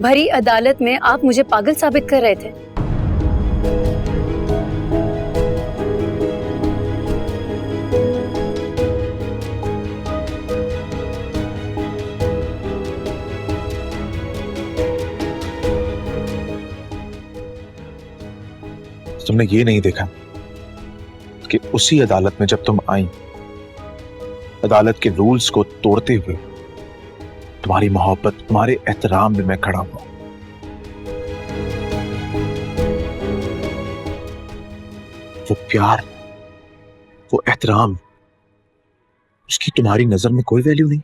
भरी अदालत में आप मुझे पागल साबित कर रहे थे। तुमने ये नहीं देखा कि उसी अदालत में जब तुम आई, अदालत के रूल्स को तोड़ते हुए तुम्हारी मोहब्बत, तुम्हारे एहतराम में मैं खड़ा हूं। वो प्यार, वो एहतराम, उसकी तुम्हारी नजर में कोई वैल्यू नहीं।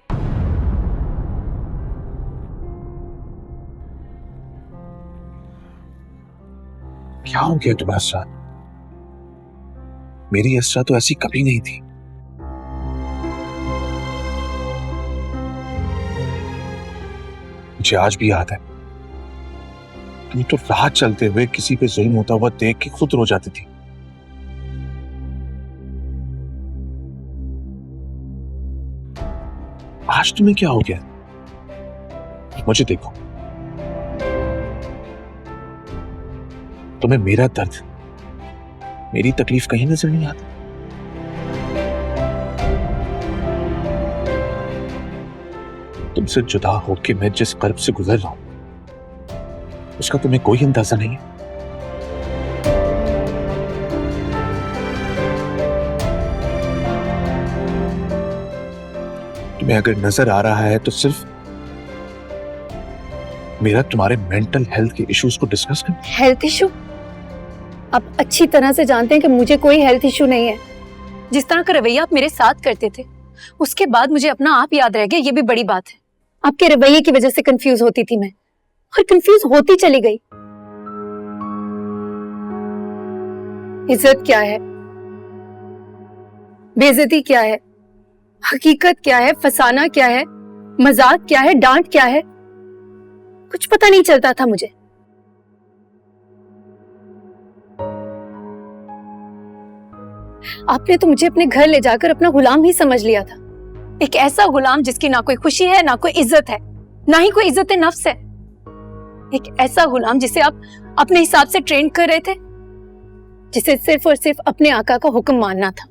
क्या हो गया तुम्हारे साथ? मेरी इसरा तो ऐसी कभी नहीं थी। मुझे आज भी याद है, तुम तो राह चलते हुए किसी पे जुल्म होता हुआ देख के खुद रो जाती थी। आज तुम्हें क्या हो गया? मुझे देखो, तुम्हें मेरा दर्द, मेरी तकलीफ कहीं नजर नहीं आती। तुमसे जुदा होकर मैं जिस कर्ब से गुजर रहा हूं, उसका तुम्हें कोई अंदाजा नहीं है। तुम्हें अगर नजर आ रहा है तो सिर्फ मेरा तुम्हारे मेंटल हेल्थ के इश्यूज को डिस्कस कर। Health issue? आप अच्छी तरह से जानते हैं कि मुझे कोई हेल्थ इशू नहीं है। जिस तरह का रवैया आप मेरे साथ करते थे, उसके बाद मुझे अपना आप याद रह गया, ये भी बड़ी बात है। आपके रवैये की वजह से कंफ्यूज होती थी मैं, और कंफ्यूज होती चली गई। इज्जत क्या है, बेइज्जती क्या है, हकीकत क्या है, फसाना क्या है, मजाक क्या है, डांट क्या है, कुछ पता नहीं चलता था मुझे। आपने तो मुझे अपने घर ले जाकर अपना गुलाम ही समझ लिया था। एक ऐसा गुलाम जिसकी ना कोई खुशी है, ना कोई इज्जत है, ना ही कोई इज्जत नफ्स है। एक ऐसा गुलाम जिसे आप अपने हिसाब से ट्रेन कर रहे थे, जिसे सिर्फ और सिर्फ अपने आका का हुक्म मानना था।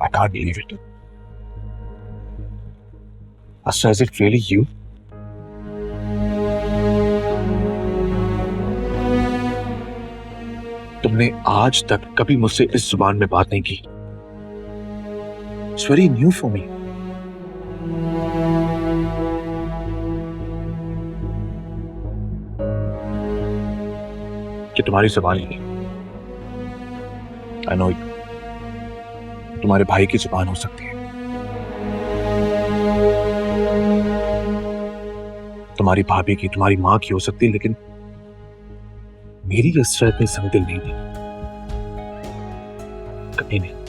I can't believe it. Asra, is it really you? तुमने आज तक कभी मुझसे इस जुबान में बात नहीं की। It's very new for me. कि तुम्हारी जुबान ही नहीं। I know you. तुम्हारे भाई की जुबान हो सकती है, तुम्हारी भाभी की, तुम्हारी मां की हो सकती है, लेकिन मेरी इसरा इतनी संग दिल नहीं थी, कभी नहीं।